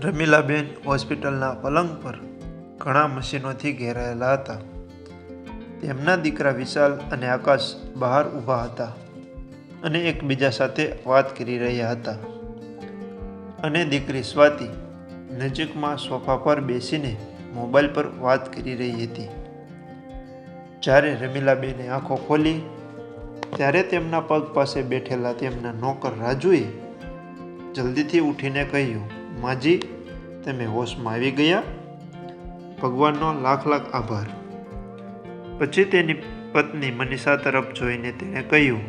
રમીલાબેન હોસ્પિટલના પલંગ પર ઘણા મશીનોથી ઘેરાયેલા હતા. તેમના દીકરા વિશાલ અને આકાશ બહાર ઊભા હતા અને એકબીજા સાથે વાત કરી રહ્યા હતા. અને દીકરી સ્વાતિ નજીકમાં સોફા પર બેસીને મોબાઈલ પર વાત કરી રહી હતી. જ્યારે રમીલાબેને આંખો ખોલી ત્યારે તેમના પગ પાસે બેઠેલા તેમના નોકર રાજુએ જલ્દીથી ઉઠીને કહ્યું, માજી, તમે હોશમાં આવી ગયા? ભગવાનનો લાખ લાખ આભાર. પછી તેની પત્ની મનીષા તરફ જોઈને તેણે કહ્યું,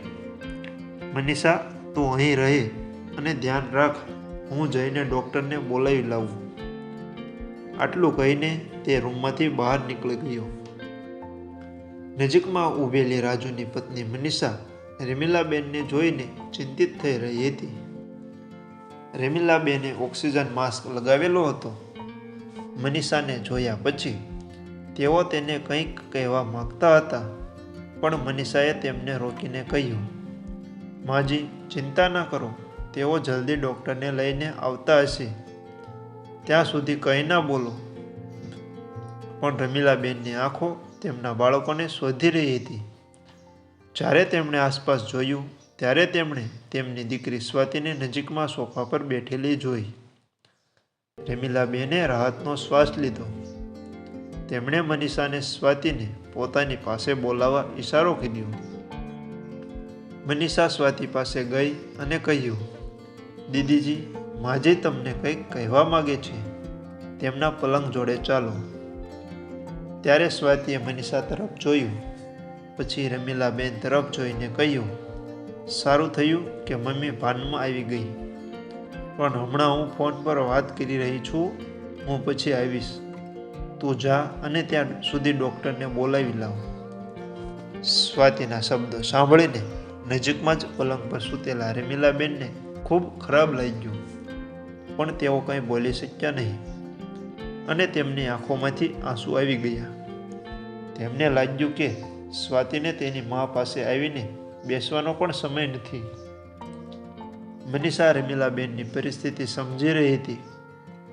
મનીષા, તું અહીં રહે અને ધ્યાન રાખ, હું જઈને ડૉક્ટરને બોલાવી લાવું. આટલું કહીને તે રૂમમાંથી બહાર નીકળી ગયો. નજીકમાં ઊભેલી રાજુની પત્ની મનીષા રમીલાબેનને જોઈને ચિંતિત થઈ રહી હતી. રમીલાબેને ઓક્સિજન માસ્ક લગાવેલો હતો. મનીષાને જોયા પછી તેઓ તેને કંઈક કહેવા માંગતા હતા, પણ મનીષાએ તેમને રોકીને કહ્યું, માજી, ચિંતા ના કરો, તેઓ જલ્દી ડૉક્ટરને લઈને આવતા હશે, ત્યાં સુધી કંઈ ના બોલો. પણ રમીલાબેનની આંખો તેમના બાળકોને શોધી રહી હતી. જ્યારે તેમણે આસપાસ જોયું ત્યારે તેમણે તેમની દીકરી સ્વાતિને નજીકમાં સોફા પર બેઠેલી જોઈ. રમીલાબેને રાહતનો શ્વાસ લીધો. તેમણે મનીષાને સ્વાતિને પોતાની પાસે બોલાવવા ઈશારો કર્યો. મનીષા સ્વાતિ પાસે ગઈ અને કહ્યું, દીદીજી, માજી તમને કંઈક કહેવા માગે છે, તેમના પલંગ જોડે ચાલો. ત્યારે સ્વાતિએ મનીષા તરફ જોયું, પછી રમીલાબેન તરફ જોઈને કહ્યું, સારું થયું કે મમ્મી ભાનમાં આવી ગઈ, પણ હમણાં હું ફોન પર વાત કરી રહી છું, હું પછી આવીશ. તું જા અને ત્યાં સુધી ડૉક્ટરને બોલાવી લાવ. સ્વાતિના શબ્દો સાંભળીને નજીકમાં જ પલંગ પર સૂતેલા રમીલાબેનને ખૂબ ખરાબ લાગ્યું, પણ તેઓ કંઈ બોલી શક્યા નહીં અને તેમની આંખોમાંથી આંસુ આવી ગયા. તેમને લાગ્યું કે સ્વાતિને તેની મા પાસે આવીને બેસવાનો પણ સમય નથી. મનીષા રમીલાબેનની પરિસ્થિતિ સમજી રહી હતી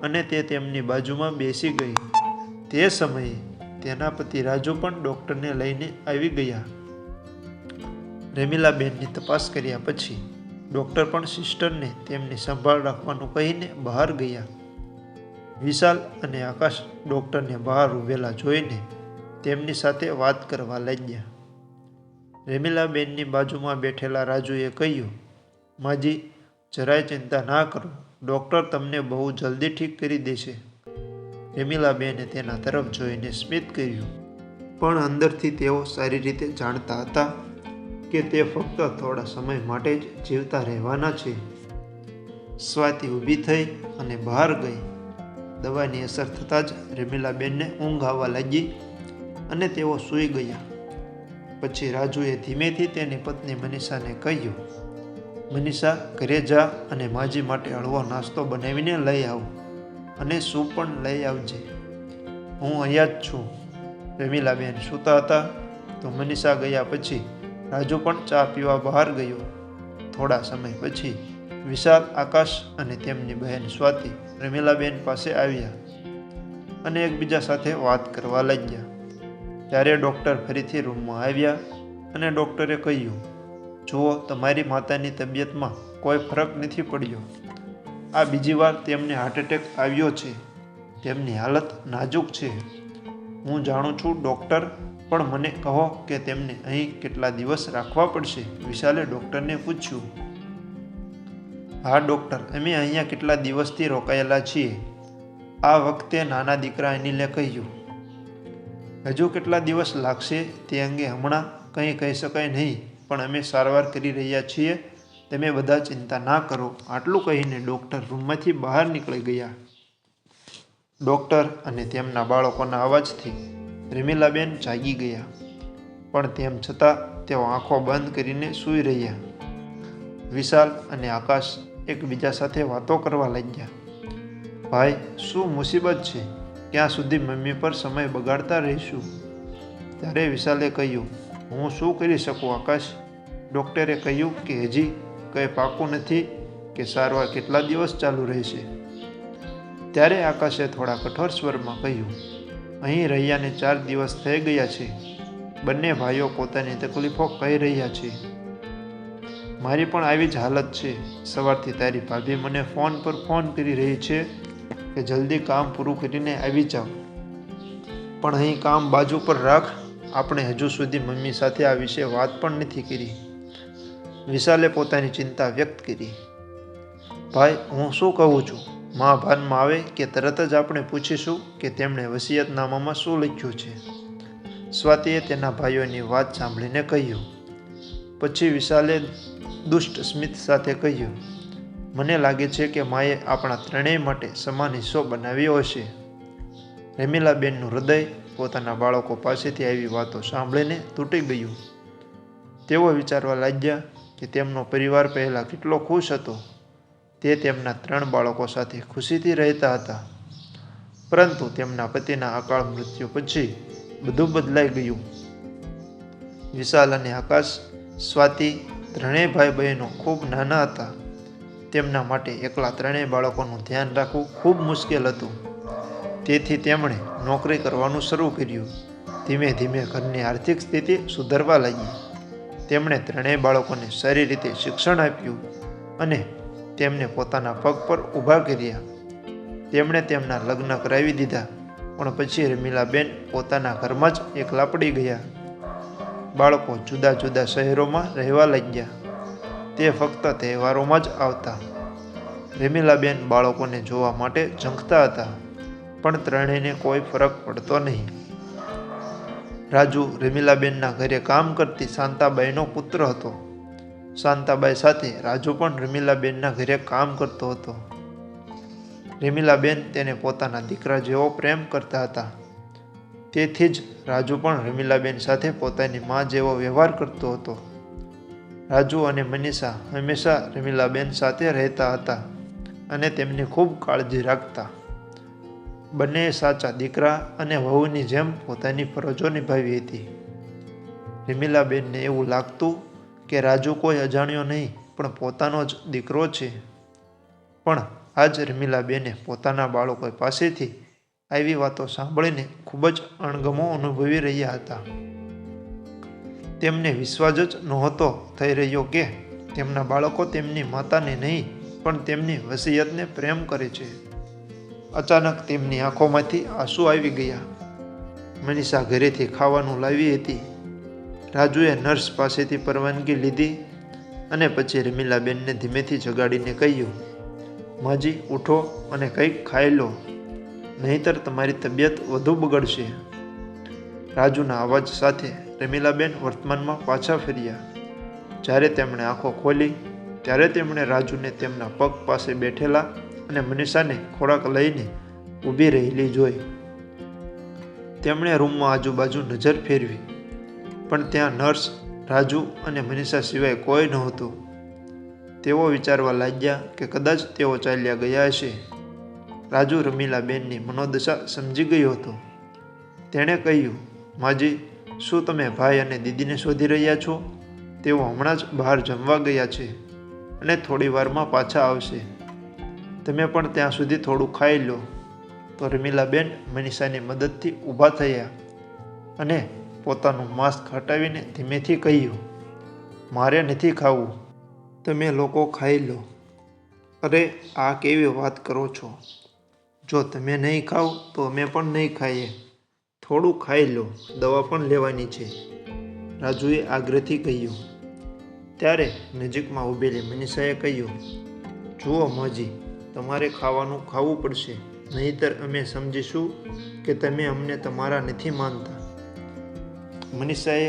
અને તે તેમની બાજુમાં બેસી ગઈ. તે સમયે તેના પતિ રાજુ પણ ડૉક્ટરને લઈને આવી ગયા. રમીલાબેનની તપાસ કર્યા પછી ડૉક્ટર પણ સિસ્ટરને તેમની સંભાળ રાખવાનું કહીને બહાર ગયા. વિશાલ અને આકાશ ડૉક્ટરને બહાર ઊભેલા જોઈને તેમની સાથે વાત કરવા લાગ્યા. રમીલાબેનની બાજુમાં બેઠેલા રાજુએ કહ્યું, માજી, જરાય ચિંતા ના કરો, ડૉક્ટર તમને બહુ જલ્દી ઠીક કરી દેશે. રમીલાબેને તેના તરફ જોઈને સ્મિત કર્યું, પણ અંદરથી તેઓ સારી રીતે જાણતા હતા કે તે ફક્ત થોડા સમય માટે જ જીવતા રહેવાના છે. સ્વાતિ ઊભી થઈ અને બહાર ગઈ. દવાની અસર થતાં જ રમીલાબેનને ઊંઘ આવવા લાગી અને તેઓ સૂઈ ગયા. પછી રાજુએ ધીમેથી તેની પત્ની મનીષાને કહ્યું, મનીષા, ઘરે જા અને માજી માટે હળવો નાસ્તો બનાવીને લઈ આવ અને સૂપ પણ લઈ આવજે. હું અહીંયા જ છું. રમીલાબેન સૂતા હતા તો મનીષા ગયા પછી રાજુ પણ ચા પીવા બહાર ગયો. થોડા સમય પછી વિશાલ, આકાશ અને તેમની બહેન સ્વાતિ રમીલાબેન પાસે આવ્યા અને એકબીજા સાથે વાત કરવા લાગ્યા. ત્યારે ડૉક્ટર ફરીથી રૂમમાં આવ્યા અને ડૉક્ટરે કહ્યું, જુઓ, તમારી માતાની તબિયતમાં કોઈ ફરક નથી પડ્યો. આ બીજી વાર તેમને હાર્ટ એટેક આવ્યો છે. તેમની હાલત નાજુક છે. હું જાણું છું ડૉક્ટર, પણ મને કહો કે તેમને અહીં કેટલા દિવસ રાખવા પડશે? વિશાલે ડૉક્ટરને પૂછ્યું. હા ડૉક્ટર, અમે અહીંયા કેટલા દિવસથી રોકાયેલા છીએ, આ વખતે નાના દીકરા અનિલે કહ્યું. હજુ કેટલા દિવસ લાગશે તે અંગે હમણાં કંઈ કહી શકાય નહીં, પણ અમે સારવાર કરી રહ્યા છીએ, તમે બધા ચિંતા ના કરો. આટલું કહીને ડૉક્ટર રૂમમાંથી બહાર નીકળી ગયા. ડૉક્ટર અને તેમના બાળકોના અવાજથી રમીલાબેન જાગી ગયા, પણ તેમ છતાં તેઓ આંખો બંધ કરીને સૂઈ રહ્યા. વિશાલ અને આકાશ એકબીજા સાથે વાતો કરવા લાગ્યા. ભાઈ, શું મુસીબત છે? ક્યાં સુધી મમ્મી પર સમય બગાડતા રહીશું? ત્યારે વિશાલે કહ્યું, હું શું કરી શકું આકાશ? ડૉક્ટરે કહ્યું કે હજી કંઈ પાકું નથી કે સારવાર કેટલા દિવસ ચાલુ રહેશે. ત્યારે આકાશે થોડા કઠોર સ્વરમાં કહ્યું, અહીં રહ્યાને 4 દિવસ થઈ ગયા છે. બંને ભાઈઓ પોતાની તકલીફો કહી રહ્યા છે. મારી પણ આવી જ હાલત છે. સવારથી તારી ભાભી મને ફોન પર ફોન કરી રહી છે કે જલ્દી કામ પૂરું કરીને આવી જાઓ. પણ અહીં કામ બાજુ પર રાખ, આપણે હજુ સુધી મમ્મી સાથે આ વિશે વાત પણ નથી કરી. વિશાલે પોતાની ચિંતા વ્યક્ત કરી. ભાઈ, હું શું કહું છું? માં ભાનમાં આવે કે તરત જ આપણે પૂછીશું કે તેમણે વસિયતનામામાં શું લખ્યું છે. સ્વાતિએ તેના ભાઈઓની વાત સાંભળીને કહ્યું. પછી વિશાલે દુષ્ટ સ્મિત સાથે કહ્યું, મને લાગે છે કે માએ આપણા ત્રણેય માટે સમાન હિસ્સો બનાવ્યો હશે. રમીલાબેનનું હૃદય પોતાના બાળકો પાસેથી આવી વાતો સાંભળીને તૂટી ગયું. તેઓ વિચારવા લાગ્યા કે તેમનો પરિવાર પહેલાં કેટલો ખુશ હતો. તે તેમના 3 બાળકો સાથે ખુશીથી રહેતા હતા. પરંતુ તેમના પતિના અકાળ મૃત્યુ પછી બધું બદલાઈ ગયું. વિશાલ અને આકાશ, સ્વાતિ ત્રણેય ભાઈ બહેનો ખૂબ નાના હતા. તેમના માટે એકલા 3 બાળકોનું ધ્યાન રાખવું ખૂબ મુશ્કેલ હતું. તેથી તેમણે નોકરી કરવાનું શરૂ કર્યું. ધીમે ધીમે ઘરની આર્થિક સ્થિતિ સુધરવા લાગી. તેમણે 3 બાળકોને સારી રીતે શિક્ષણ આપ્યું અને તેમને પોતાના પગ પર ઊભા કર્યા. તેમણે તેમના લગ્ન કરાવી દીધા. પણ પછી રમીલાબેન પોતાના ઘરમાં જ એકલા પડી ગયા. બાળકો જુદા જુદા શહેરોમાં રહેવા લાગ્યા. તે ફક્ત તહેવારોમાં જ આવતા. રમીલાબેન બાળકોને જોવા માટે ઝંખતા હતા, પણ ત્રણેયને કોઈ ફરક પડતો નહીં. રાજુ રમીલાબેનના ઘરે કામ કરતી શાંતાબાઈનો પુત્ર હતો. શાંતાબાઈ સાથે રાજુ પણ રમીલાબેનના ઘરે કામ કરતો હતો. રમીલાબેન તેને પોતાના દીકરા જેવો પ્રેમ કરતા હતા. તેથી જ રાજુ પણ રમીલાબેન સાથે પોતાની માં જેવો વ્યવહાર કરતો હતો. રાજુ અને મનીષા હંમેશા રમીલાબેન સાથે રહેતા હતા અને તેમની ખૂબ કાળજી રાખતા. બંને સાચા દીકરા અને વહુની જેમ પોતાની ફરજો નિભાવી હતી. રમીલાબેનને એવું લાગતું કે રાજુ કોઈ અજાણ્યો નહીં, પણ પોતાનો જ દીકરો છે. પણ આજ રમીલાબેને પોતાના બાળકો પાસેથી આવી વાતો સાંભળીને ખૂબ જ અણગમો અનુભવી રહ્યા હતા. તેમને વિશ્વાસ જ નહોતો થઈ રહ્યો કે તેમના બાળકો તેમની માતાને નહીં, પણ તેમની વસિયતને પ્રેમ કરે છે. અચાનક તેમની આંખોમાંથી આંસુ આવી ગયા. મનીષા ઘરેથી ખાવાનું લાવી હતી. રાજુએ નર્સ પાસેથી પરવાનગી લીધી અને પછી રમીલાબેનને ધીમેથી જગાડીને કહ્યું, માજી, ઉઠો અને કંઈક ખાઈ લો, નહીંતર તમારી તબિયત વધુ બગડશે. રાજુના અવાજ સાથે રમીલાબેન વર્તમાનમાં પાછા ફર્યા. જ્યારે તેમણે આંખો ખોલી ત્યારે તેમણે રાજુને તેમના પગ પાસે બેઠેલા અને મનીષાને ખોરાક લઈને ઊભી રહેલી જોઈ. તેમણે રૂમમાં આજુબાજુ નજર ફેરવી, પણ ત્યાં નર્સ, રાજુ અને મનીષા સિવાય કોઈ નહોતું. તેઓ વિચારવા લાગ્યા કે કદાચ તેઓ ચાલ્યા ગયા હશે. રાજુ રમીલાબેનની મનોદશા સમજી ગયો હતો. તેણે કહ્યું, માજી, શું તમે ભાઈ અને દીદીને શોધી રહ્યા છો? તેઓ હમણાં જ બહાર જમવા ગયા છે અને થોડી વારમાં પાછા આવશે. તમે પણ ત્યાં સુધી થોડું ખાઈ લો. તો રમીલાબેન મનીષાની મદદથી ઊભા થયા અને પોતાનું માસ્ક હટાવીને ધીમેથી કહ્યું, મારે નથી ખાવું, તમે લોકો ખાઈ લો. અરે, આ કેવી વાત કરો છો? જો તમે નહીં ખાવ તો અમે પણ નહીં ખાઈએ. થોડું ખાઈ લો, દવા પણ લેવાની છે, રાજુએ આગ્રહથી કહ્યું. ત્યારે નજીકમાં ઊભેલી મનીષાએ કહ્યું, જુઓ માજી, તમારે ખાવાનું ખાવું પડશે, નહીંતર અમે સમજીશું કે તમે અમને તમારા નથી માનતા. મનીષાએ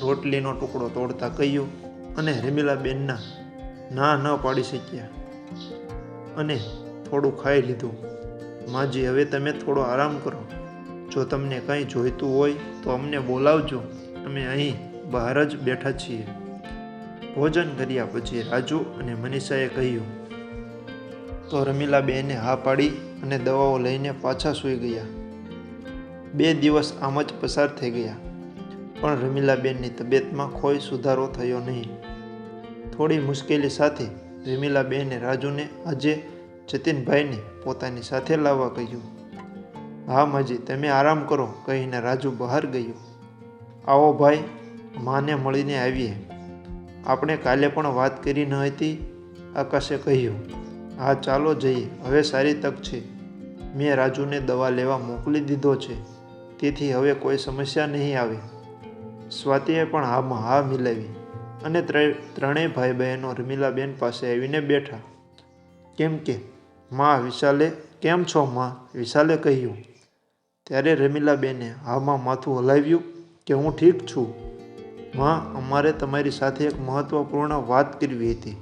રોટલીનો ટુકડો તોડતા કહ્યું અને રમીલાબેનના ના ન પાડી શક્યા અને થોડું ખાઈ લીધું. માજી, હવે તમે થોડો આરામ કરો. જો તમને કંઈ જોઈતું હોય તો અમને બોલાવજો, અમે અહીં બહાર જ બેઠા છીએ. ભોજન કર્યા પછી રાજુ અને મનીષાએ કહ્યું તો રમીલાબેને હા પાડી અને દવાઓ લઈને પાછા સૂઈ ગયા. 2 દિવસ આમ જ પસાર થઈ ગયા, પણ રમીલાબેનની તબિયતમાં કોઈ સુધારો થયો નહીં. થોડી મુશ્કેલી સાથે રમીલાબેને રાજુને આજે જતીનભાઈને પોતાની સાથે લાવવા કહ્યું. હા માજી, તમે આરામ કરો કહીને રાજુ બહાર ગયો. આવો ભાઈ, માને મળીને આવીએ. આપણે કાલે પણ વાત કરી ન હતી? આકાશે કહ્યું. હા ચાલો જઈએ, હવે સારી તક છે. મેં રાજુને દવા લેવા મોકલી દીધો છે, તેથી હવે કોઈ સમસ્યા નહીં આવે. સ્વાતિએ પણ હામાં હા મિલાવી અને ત્રણેય ભાઈ બહેનો રમીલાબેન પાસે આવીને બેઠા. કેમ છો માં? વિશાલે કહ્યું. ત્યારે રમીલાબેને હામાં માથું હલાવ્યું કે હું ઠીક છું માં. અમારે તમારી સાથે એક મહત્વપૂર્ણ વાત કરવી હતી.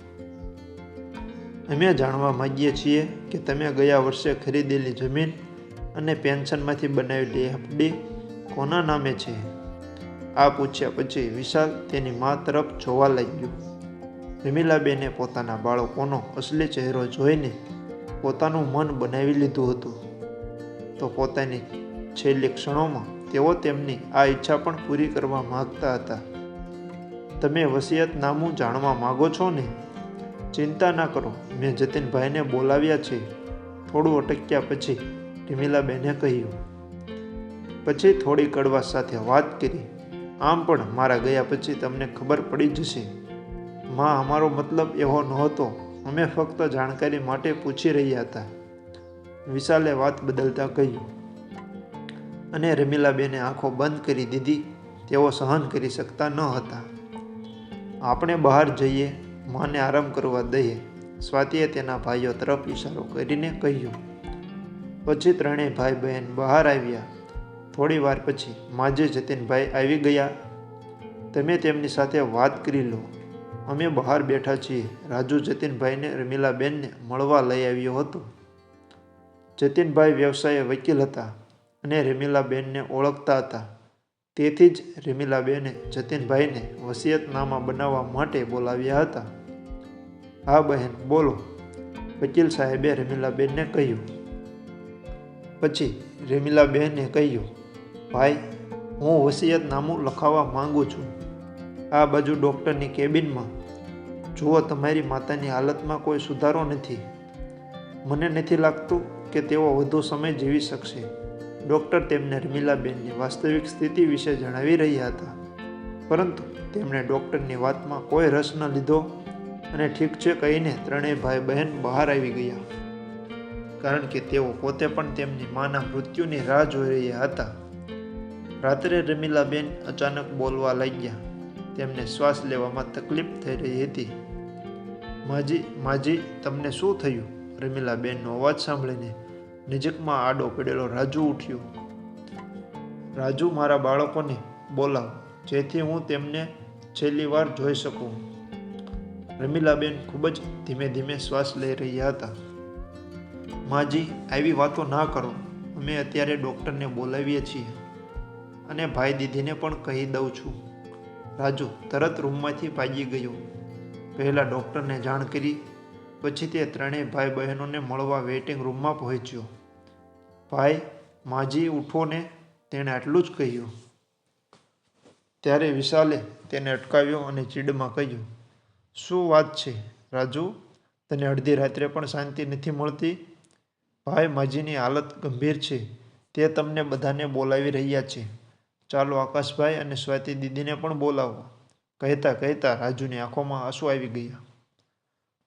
અમે જાણવા માંગીએ છીએ કે તમે ગયા વર્ષે ખરીદેલી જમીન અને પેન્શનમાંથી બનાવેલી એફડી કોના નામે છે? આ પૂછ્યા પછી વિશાલ તેની મા તરફ જોવા લાગ્યો. રમીલાબેને પોતાના બાળકોનો અસલી ચહેરો જોઈને પોતાનું મન બનાવી લીધું હતું. તો પોતાની છેલ્લી ક્ષણોમાં તેઓ તેમની આ ઈચ્છા પણ પૂરી કરવા માંગતા હતા. તમે વસિયતનામું જાણવા માંગો છો ને? ચિંતા ના કરો, મેં જતીનભાઈને બોલાવ્યા છે. થોડું અટક્યા પછી રમીલાબેને કહ્યું. પછી થોડી કડવાશ સાથે વાત કરી. આમ પણ મારા ગયા પછી તમને ખબર પડી જશે. માં, અમારો મતલબ એવો નહોતો. અમે ફક્ત જાણકારી માટે પૂછી રહ્યા હતા, વિશાલે વાત બદલતા કહ્યું. અને રમીલાબેને આંખો બંધ કરી દીધી. તેઓ સહન કરી શકતા ન હતા. આપણે બહાર જઈએ, માને આરામ કરવા દઈએ, સ્વાતિએ તેના ભાઈઓ તરફ ઈશારો કરીને કહ્યું. પછી ત્રણેય ભાઈ બહેન બહાર આવ્યા. થોડી વાર પછી માજી જતીનભાઈ આવી ગયા. તમે તેમની સાથે વાત કરી લો, અમે બહાર બેઠા છીએ. રાજુ જતીનભાઈને રમીલાબેનને મળવા લઈ આવ્યો હતો. જતીનભાઈ વ્યવસાયે વકીલ હતા અને રમીલાબેનને ઓળખતા હતા. તેથી જ રમીલાબેને જતીનભાઈને વસિયતનામા બનાવવા માટે બોલાવ્યા હતા. હા બહેન, બોલો, વકીલ સાહેબે રમીલાબેનને કહ્યું. પછી રમીલાબેને કહ્યું. ભાઈ, હું વસિયતનામું લખાવવા માંગુ છું. આ બાજુ ડૉક્ટરની કેબિનમાં. જુઓ, તમારી માતાની હાલતમાં કોઈ સુધારો નથી. મને નથી લાગતું કે તેઓ વધુ સમય જીવી શકશે. ડૉક્ટર તેમને રમીલાબેનની વાસ્તવિક સ્થિતિ વિશે જણાવી રહ્યા હતા, પરંતુ તેમણે ડૉક્ટરની વાતમાં કોઈ રસ ન લીધો અને ઠીક છે કહીને ત્રણેય ભાઈ બહેન બહાર આવી ગયા. કારણ કે તેઓ પોતે પણ તેમની માના મૃત્યુની રાહ જોઈ રહ્યા હતા. રાત્રે રમીલાબેન અચાનક બોલવા લાગ્યા. તેમને શ્વાસ લેવામાં તકલીફ થઈ રહી હતી. માજી, તમને શું થયું? રમીલાબેનનો અવાજ સાંભળીને નજીકમાં આડો પડેલો રાજુ ઉઠ્યો. રાજુ, મારા બાળકોને બોલાવો, જેથી હું તેમને છેલ્લી વાર જોઈ શકું. રમીલાબેન ખૂબ જ ધીમે ધીમે શ્વાસ લઈ રહ્યા હતા. માજી, આવી વાતો ના કરો. અમે અત્યારે ડૉક્ટરને બોલાવીએ છીએ અને ભાઈ દીદીને પણ કહી દઉં છું. રાજુ તરત રૂમમાંથી ભાગી ગયો. પહેલાં ડૉક્ટરને જાણ કરી, પછી તે ત્રણેય ભાઈ બહેનોને મળવા વેઇટિંગ રૂમમાં પહોંચ્યો. ભાઈ, માજી ઉઠો ને, તેણે આટલું જ કહ્યું. ત્યારે વિશાલે તેને અટકાવ્યો અને ચીડમાં કહ્યું. શું વાત છે રાજુ? તને અડધી રાત્રે પણ શાંતિ નથી મળતી? ભાઈ, માજીની હાલત ગંભીર છે. તે તમને બધાને બોલાવી રહ્યા છે. ચાલો આકાશભાઈ અને સ્વાતિ દીદીને પણ બોલાવો. કહેતા કહેતા રાજુની આંખોમાં આંસુ આવી ગયા.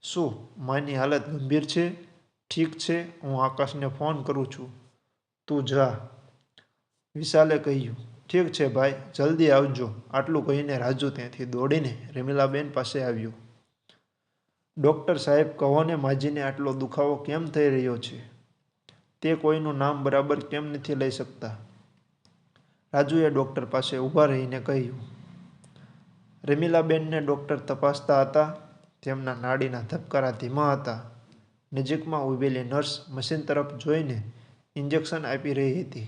શું માની હાલત ગંભીર છે? ઠીક છે, હું આકાશને ફોન કરું છું. તું જા, વિશાલે કહ્યું. ઠીક છે ભાઈ, જલ્દી આવજો. આટલું કહીને રાજુ ત્યાંથી દોડીને રમીલાબેન પાસે આવ્યો. ડૉક્ટર સાહેબ, કહો ને, માજીને આટલો દુખાવો કેમ થઈ રહ્યો છે? તે કોઈનું નામ બરાબર કેમ નથી લઈ શકતા? રાજુએ ડૉક્ટર પાસે ઊભા રહીને કહ્યું. રમીલાબેનને ડૉક્ટર તપાસતા હતા. તેમના નાડીના ધબકારા ધીમા હતા. નજીકમાં ઊભેલી નર્સ મશીન તરફ જોઈને ઇન્જેક્શન આપી રહી હતી.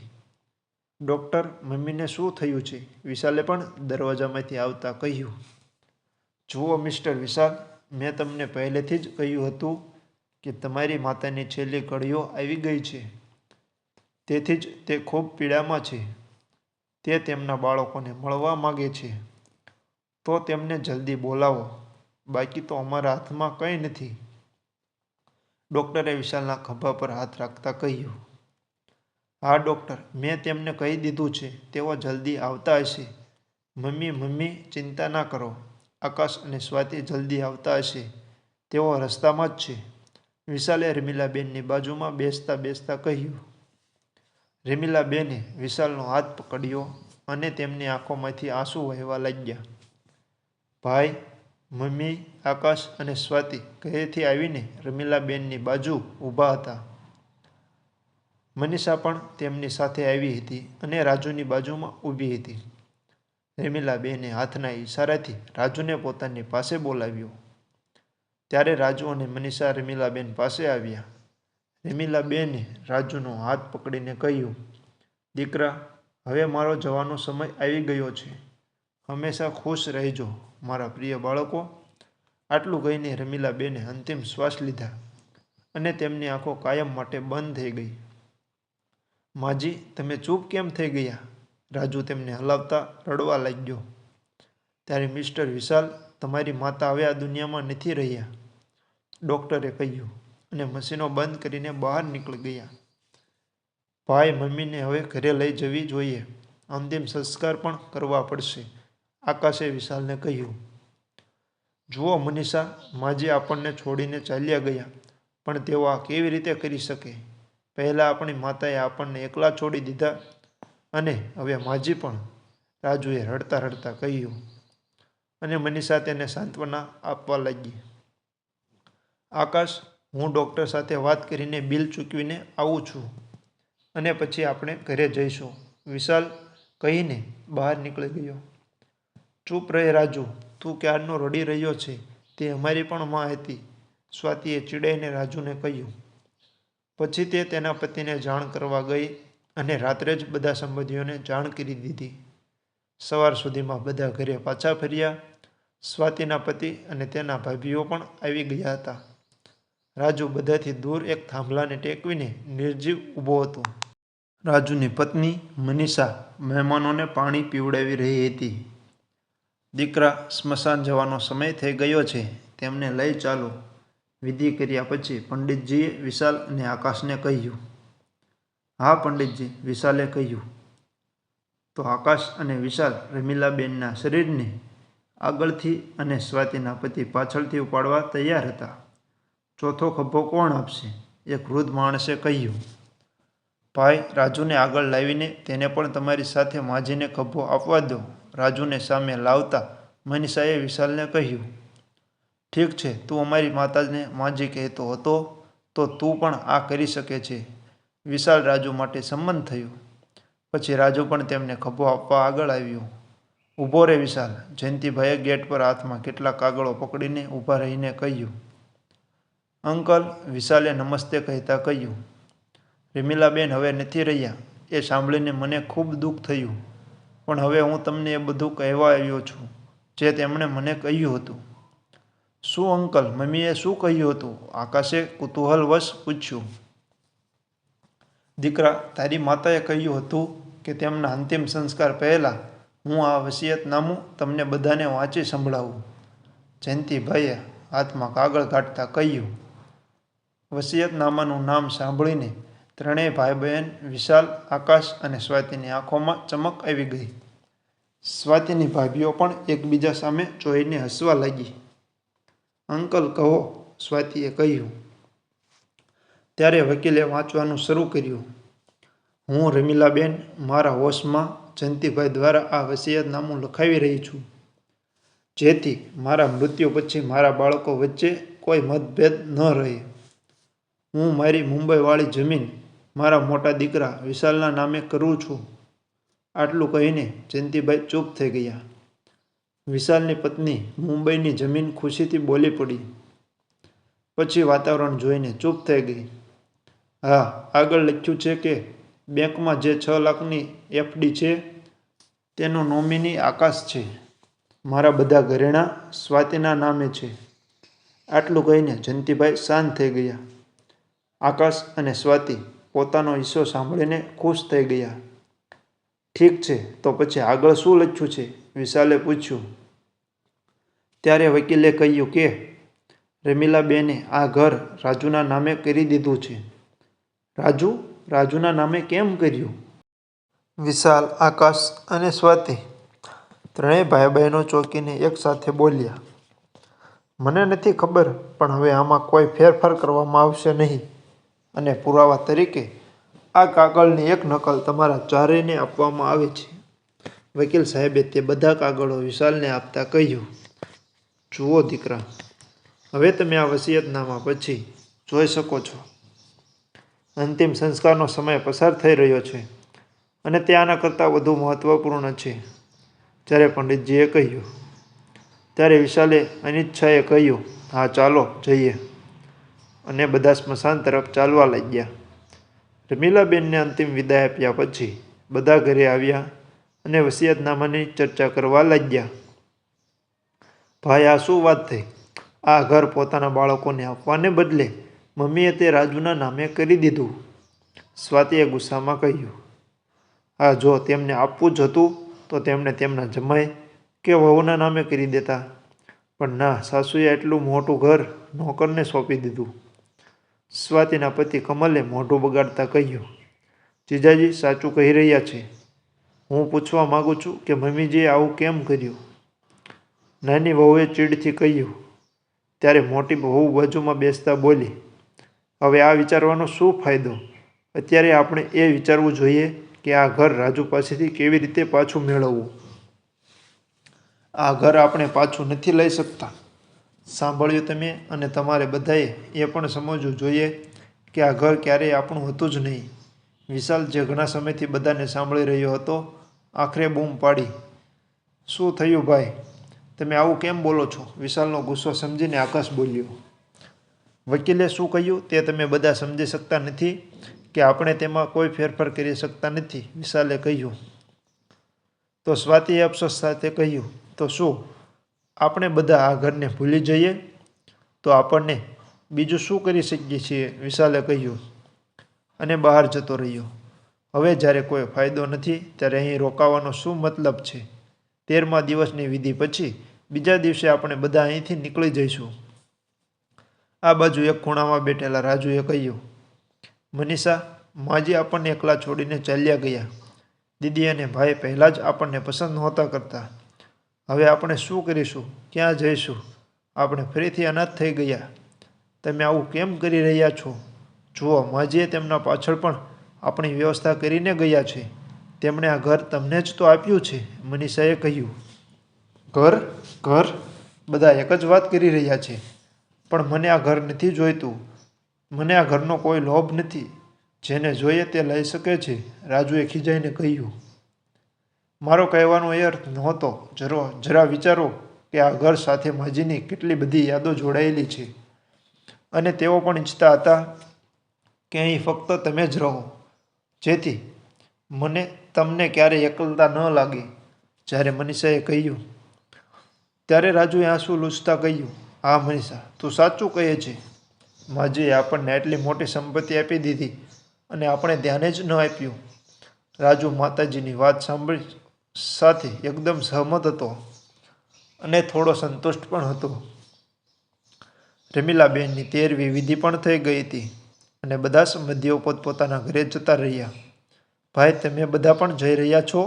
ડૉક્ટર, મમ્મીને શું થયું છે? વિશાલે પણ દરવાજામાંથી આવતા કહ્યું. જુઓ મિસ્ટર વિશાલ, મેં તમને પહેલેથી જ કહ્યું હતું કે તમારી માતાની છેલ્લી ઘડીઓ આવી ગઈ છે. તેથી જ તે ખૂબ પીડામાં છે. તે તેમના બાળકોને મળવા માગે છે. તો તેમને જલ્દી બોલાવો, બાકી તો અમારા હાથમાં કંઈ નથી. ડૉક્ટરે વિશાલના ખભા પર હાથ રાખતા કહ્યું, હા ડૉક્ટર, મેં તેમને કહી દીધું છે, તેઓ જલ્દી આવતા હશે. મમ્મી, ચિંતા ના કરો. આકાશ અને સ્વાતિ જલ્દી આવતા હશે. તેઓ રસ્તામાં જ છે. વિશાલે રમીલાબેનની બાજુમાં બેસતા બેસતા કહ્યું. રમીલાબેને વિશાલનો હાથ પકડ્યો અને તેમની આંખોમાંથી આંસુ વહેવા લાગ્યા. ભાઈ, મમ્મી, આકાશ અને સ્વાતિ ઘરેથી આવીને રમીલાબેનની બાજુ ઊભા હતા. મનીષા પણ તેમની સાથે આવી હતી અને રાજુની બાજુમાં ઊભી હતી. રમીલાબેને હાથના ઈશારાથી રાજુને પોતાની પાસે બોલાવ્યો. ત્યારે રાજુ અને મનીષા રમીલાબેન પાસે આવ્યા. રમીલાબેને રાજુનો હાથ પકડીને કહ્યું, દીકરા, હવે મારો જવાનો સમય આવી ગયો છે. હંમેશા ખુશ રહેજો, મારા પ્રિય બાળકો. આટલું કહીને રમીલાબેને અંતિમ શ્વાસ લીધા અને તેમની આંખો કાયમ માટે બંધ થઈ ગઈ. માજી, તમે ચૂપ કેમ થઈ ગયા? રાજુ તેમને હલાવતા રડવા લાગ્યો. ત્યારે મિસ્ટર વિશાલ, તમારી માતા હવે આ દુનિયામાં નથી રહ્યા, ડૉક્ટરે કહ્યું અને મશીનો બંધ કરીને બહાર નીકળી ગયા. ભાઈ, મમ્મીને હવે ઘરે લઈ જવી જોઈએ. અંતિમ સંસ્કાર પણ કરવા પડશે, આકાશે વિશાલને કહ્યું. જુઓ મનીષા, માજી આપણને છોડીને ચાલ્યા ગયા, પણ તેઓ આ કેવી રીતે કરી શકે? પહેલાં આપણી માતાએ આપણને એકલા છોડી દીધા અને હવે માજી પણ, રાજુએ રડતા રડતા કહ્યું. અને મનીષા તેને સાંત્વના આપવા લાગી. આકાશ, હું ડૉક્ટર સાથે વાત કરીને બિલ ચૂકવીને આવું છું અને પછી આપણે ઘરે જઈશું, વિશાલ કહીને બહાર નીકળી ગયો. ચૂપ રહે રાજુ, તું ક્યારનો રડી રહ્યો છે, તે અમારી પણ માં હતી, સ્વાતિએ ચીડાઈને રાજુને કહ્યું. પછી તે તેના પતિને જાણ કરવા ગઈ અને રાત્રે જ બધા સંબંધીઓને જાણ કરી દીધી. સવાર સુધીમાં બધા ઘરે પાછા ફર્યા. સ્વાતિના પતિ અને તેના ભાભીઓ પણ આવી ગયા હતા. રાજુ બધાથી દૂર એક થાંભલાને ટેકવીને નિર્જીવ ઊભો હતો. રાજુની પત્ની મનીષા મહેમાનોને પાણી પીવડાવી રહી હતી. દીકરા, સ્મશાન જવાનો સમય થઈ ગયો છે, તેમને લઈ ચાલો. વિધિ કર્યા પછી પંડિતજીએ વિશાલ અને આકાશને કહ્યું. હા પંડિતજી, વિશાલે કહ્યું. તો આકાશ અને વિશાલ રમીલાબેનના શરીરને આગળથી અને સ્વાતિના પતિ પાછળથી ઉપાડવા તૈયાર હતા. ચોથો ખભો કોણ આપશે? એક વૃદ્ધ માણસે કહ્યું. ભાઈ, રાજુને આગળ લાવીને તેને પણ તમારી સાથે માજીને ખભો આપવા દો, રાજુને સામે લાવતા મનીષાએ વિશાલને કહ્યું. ઠીક છે, તું અમારી માતાને માજી કહેતો હતો, તો તું પણ આ કરી શકે છે. વિશાલ રાજુ માટે સંમત થયું. પછી રાજુ પણ તેમને ખભો આપવા આગળ આવ્યો. ઊભો રે વિશાલ, જયંતિભાઈએ ગેટ પર હાથમાં કેટલાક કાગળો પકડીને ઊભા રહીને કહ્યું. અંકલ, વિશાલે નમસ્તે કહેતા કહ્યું. રમીલાબેન હવે નથી રહ્યા, એ સાંભળીને મને ખૂબ દુઃખ થયું, પણ હવે હું તમને એ બધું કહેવા આવ્યો છું, જે તેમણે મને કહ્યું હતું. શું અંકલ, મમ્મીએ શું કહ્યું હતું? આકાશે કુતૂહલવશ પૂછ્યું. દીકરા, તારી માતાએ કહ્યું હતું કે તેમના અંતિમ સંસ્કાર પહેલાં હું આ વસિયતનામું તમને બધાને વાંચી સંભળાવું, જયંતિભાઈએ હાથમાં કાગળ કાઢતા કહ્યું. વસિયતનામાનું નામ સાંભળીને ત્રણેય ભાઈ બહેન વિશાલ, આકાશ અને સ્વાતિની આંખોમાં ચમક આવી ગઈ. સ્વાતિની ભાભીઓ પણ એકબીજા સામે જોઈને હસવા લાગી. અંકલ કહો, સ્વાતિએ કહ્યું. ત્યારે વકીલે વાંચવાનું શરૂ કર્યું. હું રમીલાબેન મારા હોશમાં જયંતિભાઈ દ્વારા આ વસિયતનામું લખાવી રહી છું, જેથી મારા મૃત્યુ પછી મારા બાળકો વચ્ચે કોઈ મતભેદ ન રહે. હું મારી મુંબઈવાળી જમીન મારા મોટા દીકરા વિશાલના નામે કરું છું. આટલું કહીને જયંતિભાઈ ચૂપ થઈ ગયા. વિશાલની પત્ની મુંબઈની જમીન ખુશીથી બોલી પડી. પછી વાતાવરણ જોઈને ચૂપ થઈ ગઈ. હા, આગળ લખ્યું છે કે બેંકમાં જે 6 લાખની એફડી છે તેનું નોમિની આકાશ છે. મારા બધા ઘરેણાં સ્વાતિના નામે છે. આટલું કહીને જયંતિભાઈ શાંત થઈ ગયા. આકાશ અને સ્વાતિ પોતાનો હિસ્સો સાંભળીને ખુશ થઈ ગયા. ઠીક છે, તો પછી આગળ શું લખ્યું છે? વિશાલે પૂછ્યું. ત્યારે વકીલે કહ્યું કે રમીલાબેને આ ઘર રાજુના નામે કરી દીધું છે. રાજુના નામે કેમ કર્યું? વિશાલ, આકાશ અને સ્વાતિ ત્રણેય ભાઈ બહેનો ચોંકીને એક સાથે બોલ્યા. મને નથી ખબર, પણ હવે આમાં કોઈ ફેરફાર કરવામાં આવશે નહીં, અને પુરાવા તરીકે આ કાગળની એક નકલ તમારા ચારેયને આપવામાં આવે છે. વકીલ સાહેબે તે બધા કાગળો વિશાલને આપતા કહ્યું, જુઓ દીકરા, હવે તમે આ વસિયતનામા પછી જોઈ શકો છો. અંતિમ સંસ્કારનો સમય પસાર થઈ રહ્યો છે, અને તે આના કરતાં વધુ મહત્વપૂર્ણ છે. જ્યારે પંડિતજીએ કહ્યું, ત્યારે વિશાલે અનિચ્છાએ કહ્યું, હા ચાલો જઈએ, અને બધા સ્મશાન તરફ ચાલવા લાગ્યા. રમીલાબેનને અંતિમ વિદાય આપ્યા પછી બધા ઘરે આવ્યા અને વસિયતનામાની ચર્ચા કરવા લાગ્યા. ભાઈ, આ શું વાત થઈ? આ ઘર પોતાના બાળકોને આપવાને બદલે મમ્મીએ તે રાજુના નામે કરી દીધું. સ્વાતિએ ગુસ્સામાં કહ્યું, હા, જો તેમને આપવું જ હતું તો તેમણે તેમના જમાઈ કે વહુના નામે કરી દેતા, પણ ના, સાસુએ એટલું મોટું ઘર નોકરને સોંપી દીધું. સ્વાતિના પતિ કમલે મોઢું બગાડતા કહ્યું, જીજાજી સાચું કહી રહ્યા છે. હું પૂછવા માગું છું કે મમ્મીજીએ આવું કેમ કર્યું? નાની વહુએ ચીડથી કહ્યું. ત્યારે મોટી વહુ બાજુમાં બેસતા બોલી, હવે આ વિચારવાનો શું ફાયદો? અત્યારે આપણે એ વિચારવું જોઈએ કે આ ઘર રાજુ પાસેથી કેવી રીતે પાછું મેળવવું. આ ઘર આપણે પાછું નથી લઈ શકતા. સાંભળ્યું તમે? અને તમારે બધાએ એ પણ સમજવું જોઈએ કે આ ઘર ક્યારેય આપણું હતું જ નહીં. વિશાલ, જે ઘણા સમયથી બધાને સાંભળી રહ્યો હતો, આખરે બૂમ પાડી, શું થયું ભાઈ? તમે આવું કેમ બોલો છો? વિશાલનો ગુસ્સો સમજીને આકાશ બોલ્યો. વકીલે શું કહ્યું તે તમે બધા સમજી શકતા નથી કે આપણે તેમાં કોઈ ફેરફાર કરી શકતા નથી, વિશાલે કહ્યું. તો સ્વાતિએ અફસોસ સાથે કહ્યું, તો શું આપણે બધા આ ઘરને ભૂલી જઈએ? તો આપણને બીજું શું કરી શકીએ છીએ, વિશાલે કહ્યું, અને બહાર જતો રહ્યો. હવે જ્યારે કોઈ ફાયદો નથી ત્યારે અહીં રોકાવાનો શું મતલબ છે? 13મા દિવસની વિધિ પછી બીજા દિવસે આપણે બધા અહીંથી નીકળી જઈશું. આ બાજુ એક ખૂણામાં બેઠેલા રાજુએ કહ્યું, મનીષા, માજી આપણને એકલા છોડીને ચાલ્યા ગયા. દીદી અને ભાઈ પહેલાં જ આપણને પસંદ નહોતા કરતા. હવે આપણે શું કરીશું? ક્યાં જઈશું? આપણે ફરીથી અનાથ થઈ ગયા. તમે આવું કેમ કરી રહ્યા છો? જુઓ, માજીએ તેમના પાછળ પણ આપણી વ્યવસ્થા કરીને ગયા છે. તેમણે આ ઘર તમને જ તો આપ્યું છે, મનીષાએ કહ્યું. ઘર? બધા એક જ વાત કરી રહ્યા છે. પણ મને આ ઘર નથી જોઈતું. મને આ ઘરનો કોઈ લોભ નથી. જેને જોઈએ તે લઈ શકે છે, રાજુએ ખીજાઈને કહ્યું. મારો કહેવાનો એ અર્થ નહોતો. જરા વિચારો કે આ ઘર સાથે માજીની કેટલી બધી યાદો જોડાયેલી છે, અને તેઓ પણ ઈચ્છતા હતા કે અહીં ફક્ત તમે જ રહો, જેથી તમને ક્યારેય એકલતા ન લાગે. જ્યારે મનીષાએ કહ્યું, ત્યારે રાજુએ આંસુ લૂછતા કહ્યું, હા મનીષા, તું સાચું કહે છે. માજીએ આપણને આટલી મોટી સંપત્તિ આપી દીધી અને આપણે ધ્યાને જ ન આપ્યું. રાજુ માતાજીની વાત સાંભળી સાથે એકદમ સહમત હતો અને થોડો સંતુષ્ટ પણ હતો. રમીલાબેનની 13મી વિધિ પણ થઈ ગઈ હતી અને બધા સંબંધીઓ પોતપોતાના ઘરે જતા રહ્યા. ભાઈ, તમે બધા પણ જઈ રહ્યા છો?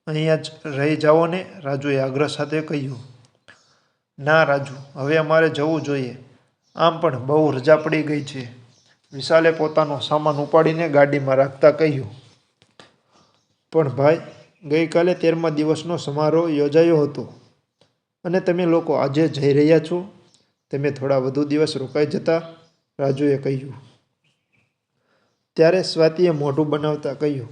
અહીંયા જ રહી જાઓ ને, રાજુએ આગ્રહ સાથે કહ્યું. ના રાજુ, હવે અમારે જવું જોઈએ. આમ પણ બહુ રજા પડી ગઈ છે, વિશાલે પોતાનો સામાન ઉપાડીને ગાડીમાં રાખતા કહ્યું. પણ ભાઈ, ગઈકાલે 13મા દિવસનો સમારોહ યોજાયો હતો, અને તમે લોકો આજે જઈ રહ્યા છો. તમે થોડા વધુ દિવસ રોકાઈ જતા, રાજુએ કહ્યું. ત્યારે સ્વાતિએ મોઢું બનાવતા કહ્યું,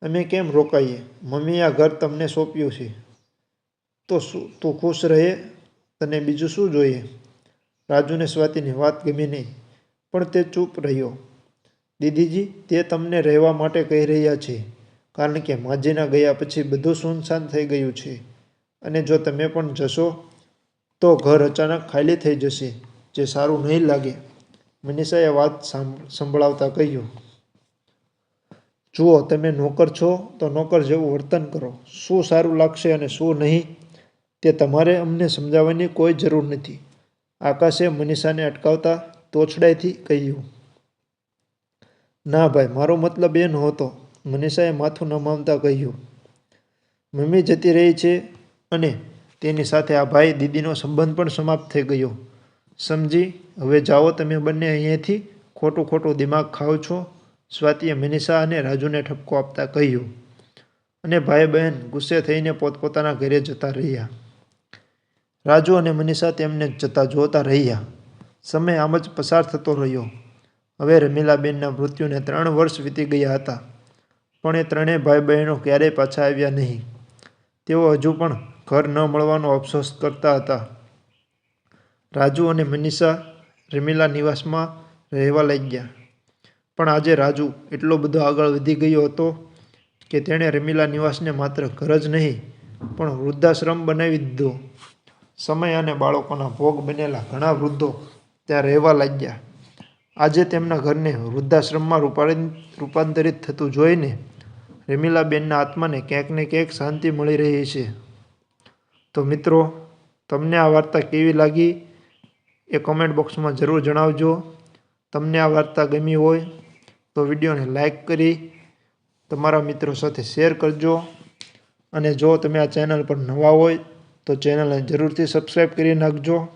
અમે કેમ રોકાઈએ? મમ્મીએ આ ઘર તમને સોંપ્યું છે, તો તું ખુશ રહે. તને બીજું શું જોઈએ? રાજુને સ્વાતિની વાત ગમી નહીં, પણ તે ચૂપ રહ્યો. દીદીજી, તે તમને રહેવા માટે કહી રહ્યા છે, કારણ કે માજીના ગયા પછી બધું સુનસાન થઈ ગયું છે, અને જો તમે પણ જશો તો ઘર અચાનક ખાલી થઈ જશે, જે સારું નહીં લાગે, મનીષાએ વાત સંભળાવતા કહ્યું. જુઓ, તમે નોકર છો તો નોકર જેવું વર્તન કરો. શું સારું લાગશે અને શું નહીં તે તમારે અમને સમજાવવાની કોઈ જરૂર નથી. આકાશે મનીષાને અટકાવતા તોછડાઈથી કહ્યું. ના ભાઈ, મારો મતલબ એ નહોતો. મનીષાએ માથું નમાવતા કહ્યું. મમ્મી જતી રહી છે અને તેની સાથે આ ભાઈ દીદીનો સંબંધ પણ સમાપ્ત થઈ ગયો. સમજી? હવે જાઓ તમે બંને અહીંયાથી. ખોટું ખોટું દિમાગ ખાઓ છો. સ્વાતિએ મનીષા અને રાજુને ઠપકો આપતા કહ્યું. અને ભાઈ બહેન ગુસ્સે થઈને પોતપોતાના ઘરે જતા રહ્યા. રાજુ અને મનીષા તેમને જતા જોતા રહ્યા. સમય આમ જ પસાર થતો રહ્યો. હવે રમીલાબેનના મૃત્યુને 3 વર્ષ વીતી ગયા હતા. પણ એ ત્રણેય ભાઈ બહેનો ક્યારેય પાછા આવ્યા નહીં. તેઓ હજુ પણ ઘર ન મળવાનો અફસોસ કરતા હતા. રાજુ અને મનીષા રમીલા નિવાસમાં રહેવા લાગ્યા. પણ આજે રાજુ એટલો બધો આગળ વધી ગયો હતો કે તેણે રમીલા નિવાસને માત્ર ઘર જ નહીં પણ વૃદ્ધાશ્રમ બનાવી દીધો. સમય અને બાળકોના ભોગ બનેલા ઘણા વૃદ્ધો ત્યાં રહેવા લાગ્યા. આજે તેમના ઘરને વૃદ્ધાશ્રમમાં રૂપાંતરિત થતું જોઈને રમીલાબેનના આત્માને ક્યાંક ને ક્યાંક શાંતિ મળી રહી છે. તો મિત્રો, તમને આ વાર્તા કેવી લાગી એ કોમેન્ટ બોક્સમાં જરૂર જણાવજો. તમને આ વાર્તા ગમી હોય તો વિડીયોને લાઈક કરી તમારા મિત્રો સાથે શેર કરજો. અને જો તમે આ ચેનલ પર નવા હોય તો ચેનલને જરૂરથી સબસ્ક્રાઈબ કરી નાખજો.